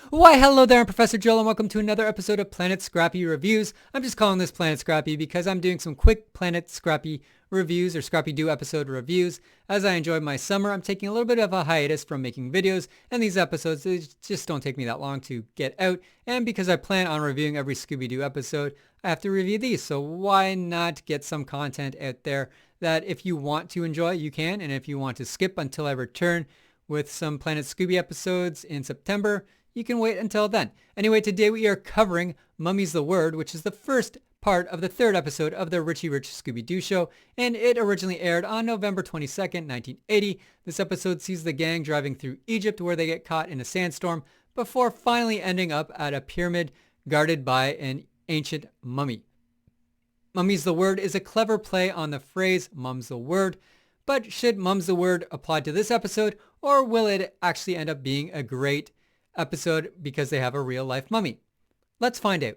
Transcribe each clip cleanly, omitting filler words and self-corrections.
Why, hello there, I'm Professor Joel, and welcome to another episode of Planet Scrappy Reviews. I'm just calling this Planet Scrappy because I'm doing some quick Planet Scrappy reviews or Scrappy Doo episode reviews. As I enjoy my summer, I'm taking a little bit of a hiatus from making videos, and these episodes they just don't take me that long to get out. And because I plan on reviewing every Scooby Doo episode, I have to review these. So why not get some content out there that if you want to enjoy, you can, and if you want to skip until I return with some Planet Scooby episodes in September, you can wait until then. Anyway, today we are covering Mummy's the Word, which is the first part of the third episode of the Richie Rich Scooby Doo show, and it originally aired on November 22nd, 1980. This episode sees the gang driving through Egypt where they get caught in a sandstorm before finally ending up at a pyramid guarded by an ancient mummy. Mummy's the Word is a clever play on the phrase Mum's the Word, but should Mum's the Word apply to this episode, or will it actually end up being a great episode because they have a real life mummy? Let's find out.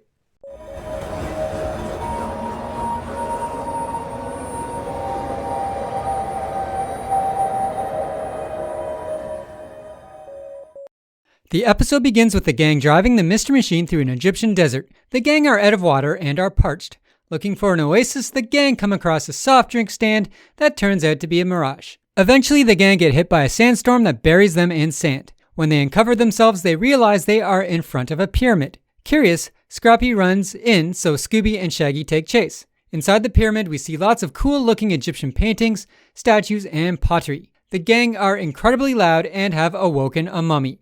The episode begins with the gang driving the Mystery Machine through an Egyptian desert. The gang are out of water and are parched. Looking for an oasis, the gang come across a soft drink stand that turns out to be a mirage. Eventually, the gang get hit by a sandstorm that buries them in sand. When they uncover themselves, they realize they are in front of a pyramid. Curious, Scrappy runs in so Scooby and Shaggy take chase. Inside the pyramid, we see lots of cool-looking Egyptian paintings, statues, and pottery. The gang are incredibly loud and have awoken a mummy.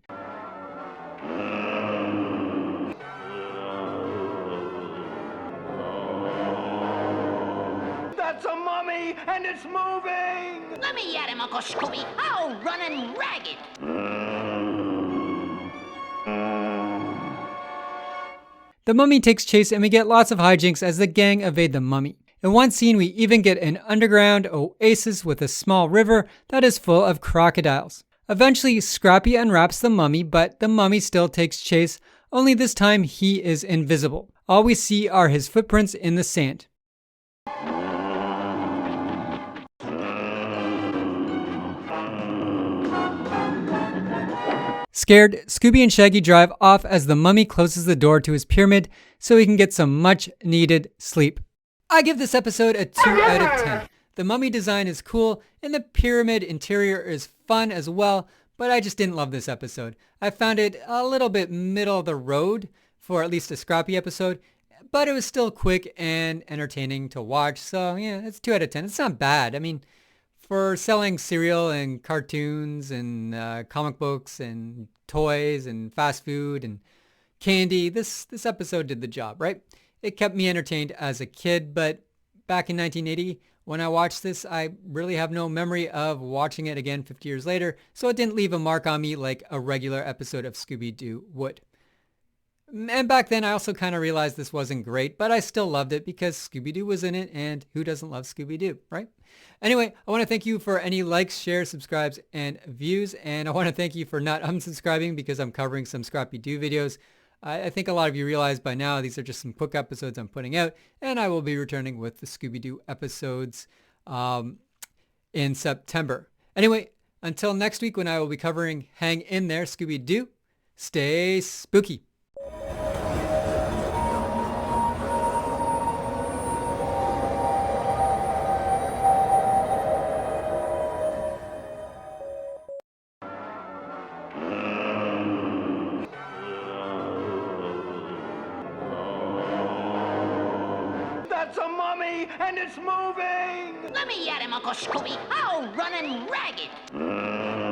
That's a mummy, and it's moving! Let me at him, Uncle Scooby. I'll run and ragged. The mummy takes chase and we get lots of hijinks as the gang evade the mummy. In one scene, we even get an underground oasis with a small river that is full of crocodiles. Eventually, Scrappy unwraps the mummy, but the mummy still takes chase, only this time he is invisible. All we see are his footprints in the sand. Scared, Scooby and Shaggy drive off as the mummy closes the door to his pyramid so he can get some much needed sleep. I give this episode a 2 out of 10. The mummy design is cool and the pyramid interior is fun as well, but I just didn't love this episode. I found it a little bit middle of the road for at least a Scrappy episode, but it was still quick and entertaining to watch, so yeah, it's 2 out of 10. It's not bad. I mean, for selling cereal and cartoons and comic books and toys and fast food and candy, this episode did the job, right? It kept me entertained as a kid, but back in 1980, when I watched this, I really have no memory of watching it again 50 years later, so it didn't leave a mark on me like a regular episode of Scooby Doo would. And back then, I also kind of realized this wasn't great, but I still loved it because Scooby-Doo was in it, and who doesn't love Scooby-Doo, right? Anyway, I want to thank you for any likes, shares, subscribes, and views, and I want to thank you for not unsubscribing because I'm covering some Scrappy Doo videos. I think a lot of you realize by now these are just some quick episodes I'm putting out, and I will be returning with the Scooby-Doo episodes in September. Anyway, until next week when I will be covering Hang In There, Scooby-Doo, stay spooky. That's a mummy, and it's moving! Let me at him, Uncle Scooby. I'll run and ragged.